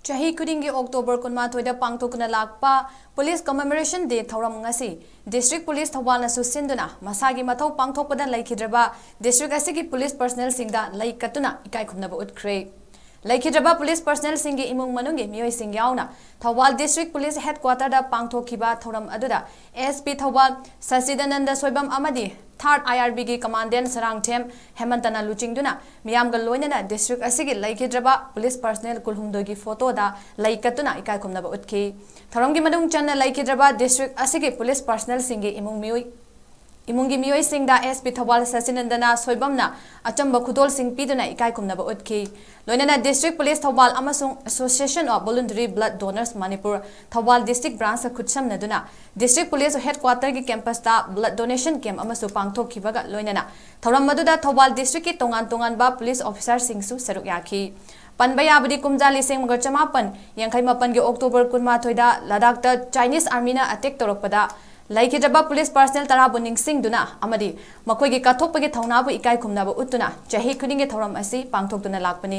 ꯆꯍꯤ ꯈꯨꯗꯤꯡꯒꯤ ꯑꯣꯛꯇꯣꯕꯔ 12ꯗ ꯄꯥꯡꯊꯣꯛꯇꯨꯅ ꯂꯥꯛꯄ ꯄꯨꯂꯤꯁ ꯀꯃꯦꯃꯣꯔꯦꯁꯟ ꯗꯦ ꯊꯧꯔꯝ ꯉꯁꯤ ꯗꯤꯁꯇ꯭ꯔꯤꯛ ꯄꯨꯂꯤꯁ ꯊꯧꯕꯥꯜꯅꯁꯨ ꯁꯤꯟꯗꯨꯅ ꯃꯁꯥꯒꯤ ꯃꯊꯧ ꯄꯥꯡꯊꯣꯛꯄꯗ ꯂꯩꯈꯤꯗ꯭ꯔꯕ ꯗꯤꯁꯇ꯭ꯔꯤꯛ ꯑꯁꯤꯒꯤ ꯄꯨꯂꯤꯁ ꯄꯔꯁꯅꯦꯜꯁꯤꯡꯗ ꯂꯩ ꯀꯠꯇꯨꯅ ꯏꯀꯥꯏ ꯈꯨꯝꯅꯕ ꯎꯠꯈ꯭ꯔꯦ ꯂꯩꯈꯤꯗ꯭ꯔꯕ ꯄꯨꯂꯤꯁ ꯄꯔꯁꯅꯦꯜꯁꯤꯡꯒꯤ ꯏꯃꯨꯡ ꯃꯅꯨꯡꯒꯤ ꯃꯤꯑꯣꯏꯁꯤꯡ ꯌꯥꯎꯅ ꯊꯧꯕꯥꯜ ꯗꯤꯁꯇ꯭रिꯛ ꯄꯨꯂꯤꯁ ꯍꯦꯗꯀ꯭ꯋꯥꯇꯔꯗ ꯄꯥꯡꯊꯣꯛꯈꯤꯕ ꯊꯧꯔꯝ ꯑꯗꯨꯗ ꯑꯦꯁꯄꯤ ꯊꯧꯕꯥꯜ ꯁꯆꯤꯗꯥꯅꯟꯗ ꯁꯣꯏꯕꯝ ꯑꯃꯗꯤ 3rd IRBꯒꯤ ꯀꯃꯥꯟꯗꯦꯟ ꯁꯔꯥꯡꯊꯦꯝ ꯍꯦꯃꯟꯇꯅ ꯂꯨꯆꯤꯡꯗꯨꯅ ꯃꯤꯌꯥꯝꯒ ꯂꯣꯏꯅꯅ ꯗꯤꯁꯇ꯭ꯔꯤꯛ ꯑꯁꯤꯒꯤ ꯂꯩꯈꯤꯗ꯭ꯔꯕ ꯄꯨꯂꯤꯁ ꯄꯔꯁꯅꯦꯜ ꯀꯨꯜꯍꯨꯝꯗꯣꯏꯒꯤ ꯐꯣꯇꯣꯗ ꯂꯩ ꯀꯠꯇꯨꯅ ꯏꯀꯥꯏ ꯈꯨꯝꯅꯕ ꯎꯠꯈꯤ ꯊꯧꯔꯝꯒꯤ ꯃꯅꯨꯡ ꯆꯟꯅ ꯂꯩꯈꯤꯗ꯭ꯔꯕ ꯗꯤꯁꯇ꯭ꯔꯤꯛ ꯑꯁꯤꯒꯤ ꯄꯨꯂꯤꯁ ꯄꯔꯁꯅꯦꯜꯁꯤꯡꯒꯤ इमुंगी मियोइसिंगदा एसपी थौबाल सचिनंदना सोइबमना अचंबा खुदोलसिंग पीदुना इकाई खुमनबा उतखी लोइनना डिस्ट्रिक्ट पुलिस थौबाल अमसुंग association of voluntary blood donors Manipur Thoubal district branch खुदसमनदुना डिस्ट्रिक्ट पुलिस हेडक्वार्टर की कैंपसता ब्लड डोनेशन कैंप अमसु पांगथोखिबगा लोइनना थौरम मदुदा थौबाल डिस्ट्रिक्ट की तोंगान तोंगानबा पुलिस ऑफिसर सिंगसु सरुक याखी पनबा याबदी कुमजा 1958 अक्टोबर 18 लद्दाख चाइनीज आर्मीना अटैक तौरपदा लैखिद्रबा पुलिस पर्सनल तराबु निंगसिंगदुना अमदी मखोइगी काथोकपगी थौनाबु इकाई खुमनाबु उत्तुना चही खुदिंगी थौरम असि पांगथोक्तुना लाक्पनी